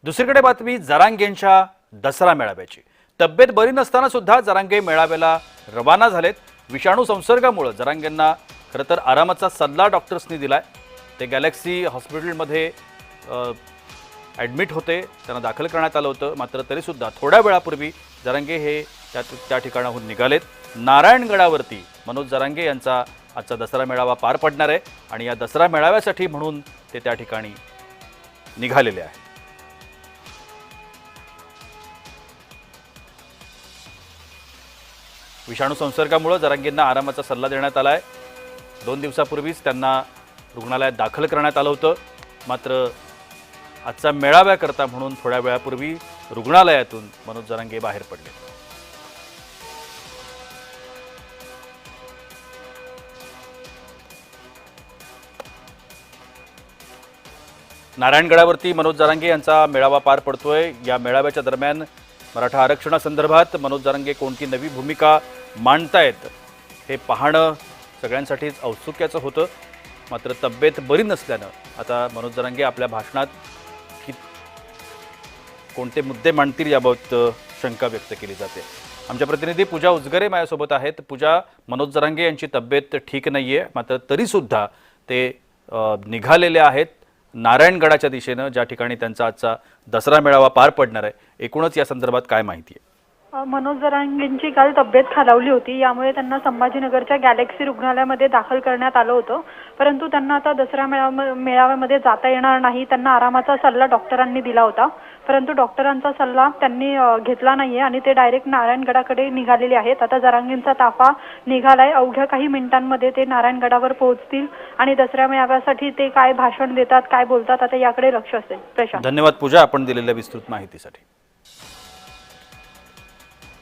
दुसरीकडे बातमी जरांगेंच्या दसरा मेळाव्याची। तब्येत बरी नसताना सुद्धा जरांगे मेळाव्याला रवाना झालेत। विषाणू संसर्गामुळे जरांगेंना खरं तर आरामाचा सल्ला डॉक्टर्सनी दिलाय। ते गॅलेक्सी हॉस्पिटलमध्ये ॲडमिट होते, त्यांना दाखल करण्यात आलं होतं। मात्र तरी सुद्धा थोड्या वेळापूर्वी जरांगे हे त्या ठिकाणाहून निघालेत। नारायणगडावरती मनोज जरांगे यांचा आजचा दसरा मेळावा पार पडणार आहे आणि या दसरा मेळाव्यासाठी म्हणून ते त्या ठिकाणी निघालेले आहेत। विषाणू संसर्गामुळे जरांगेंना आरामाचा सल्ला देण्यात आलाय। 2 दिवसापूर्वीच त्यांना रुग्णालयात दाखल करण्यात आलं होतं। मात्र आजचा मेळाव्याकरता म्हणून थोड्या वेळापूर्वी रुग्णालयातून मनोज जरांगे बाहेर पडले। नारायणगडावरती मनोज जरांगे यांचा मेळावा पार पडतोय। या मेळाव्याच्या दरम्यान मराठा आरक्षणासंदर्भात मनोज जरांगे कोणती नवी भूमिका मांडतायत हे पाहणं सगळ्यांसाठीच औत्सुक्याचं होतं। मात्र तब्येत बरी नसल्यानं आता मनोज जरांगे आपल्या भाषणात कोणते मुद्दे मांडतील याबाबत शंका व्यक्त केली जाते। आमच्या प्रतिनिधी पूजा उजगरे माझ्यासोबत आहेत। पूजा, मनोज जरांगे यांची तब्येत ठीक नाहीये, मात्र तरी सुद्धा ते निघालेले आहेत नारायणगडाच्या दिशेनं, ज्या ठिकाणी त्यांचा आजचा दसरा मेळावा पार पडणार आहे। एकूणच या संदर्भात काय माहिती आहे? मनोज जरांगेंची काल तब्येत खालावली होती, यामुळे त्यांना संभाजीनगरच्या गॅलेक्सी रुग्णालयामध्ये दाखल करण्यात आलं होतं। परंतु त्यांना आता दसरा मेळाव्यामध्ये जाता येणार नाही। त्यांना आरामाचा सल्ला डॉक्टरांनी दिला होता, परंतु डॉक्टरांचा सल्ला त्यांनी घेतला नाहीये आणि ते डायरेक्ट नारायणगडाकडे निघालेले आहेत। आता जरांगेंचा ताफा निघालाय। अवघ्या काही मिनिटांमध्ये ते नारायणगडावर पोहोचतील आणि दसरा मेळाव्यासाठी ते काय भाषण देतात, काय बोलतात, आता याकडे लक्ष असेल। प्रशांत, धन्यवाद पूजा, आपण दिलेल्या विस्तृत माहितीसाठी।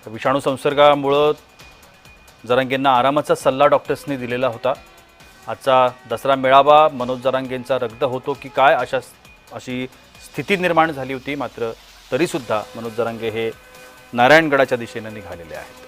विषाणू संसर्गामुळे जरांगेंना आरामाचा सल्ला डॉक्टर्सनी दिलेला होता। आजचा दसरा मेळावा मनोज जरांगेंचा रद्द होतो की काय अशी स्थिती निर्माण झाली होती। मात्र तरी सुद्धा मनोज जरांगे हे नारायणगडाच्या दिशेने निघालेले आहेत।